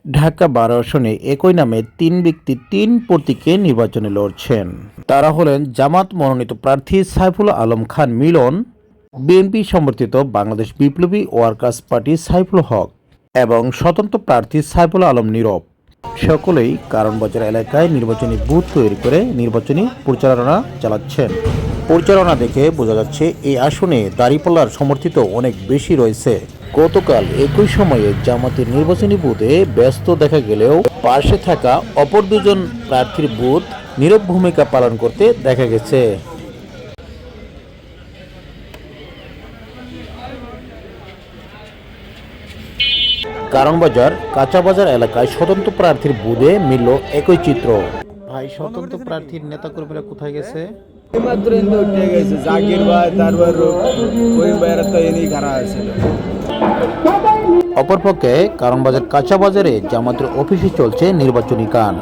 ঢাকা ১২ আসনে একই নামে তিন ব্যক্তি তিন প্রতীকে নির্বাচনে লড়ছেন। তারা হলেন জামাত মনোনীত প্রার্থী সাইফুল আলম খান মিলন, বিএনপি সমর্থিত বাংলাদেশ বিপ্লবী ওয়ার্কার্স পার্টি সাইফুল হক এবং স্বতন্ত্র প্রার্থী সাইফুল আলম নীরব। সকলেই কারণবাজার এলাকায় নির্বাচনী বুথ তৈরি করে নির্বাচনী প্রচারণা চালাচ্ছেন। প্রচারণা দেখে বোঝা যাচ্ছে এই আসনে দাঁড়িপাল্লার সমর্থিত অনেক বেশি রয়েছে। গতকাল একই সময়ে জামাতের নির্বাচনী বুথে ব্যস্ত দেখা গেলেও পাশে থাকা অপর দুজন প্রার্থীর বুথ নীরব ভূমিকা পালন করতে দেখা গেছে। কারণবাজার কাঁচাবাজার এলাকায় স্বতন্ত্র প্রার্থীর বুথে মিলল একই চিত্র। ভাই, স্বতন্ত্র প্রার্থীর নেতাকর্মীরা কোথায় গেছে? জাকির ভাই তারপর রহিম ভাইয়ের তো এনেই খারাপ হয়েছিল। অপরপক্ষে কারণবাজার কাঁচাবাজারে জামাতের অফিসে চলছে নির্বাচনী গান।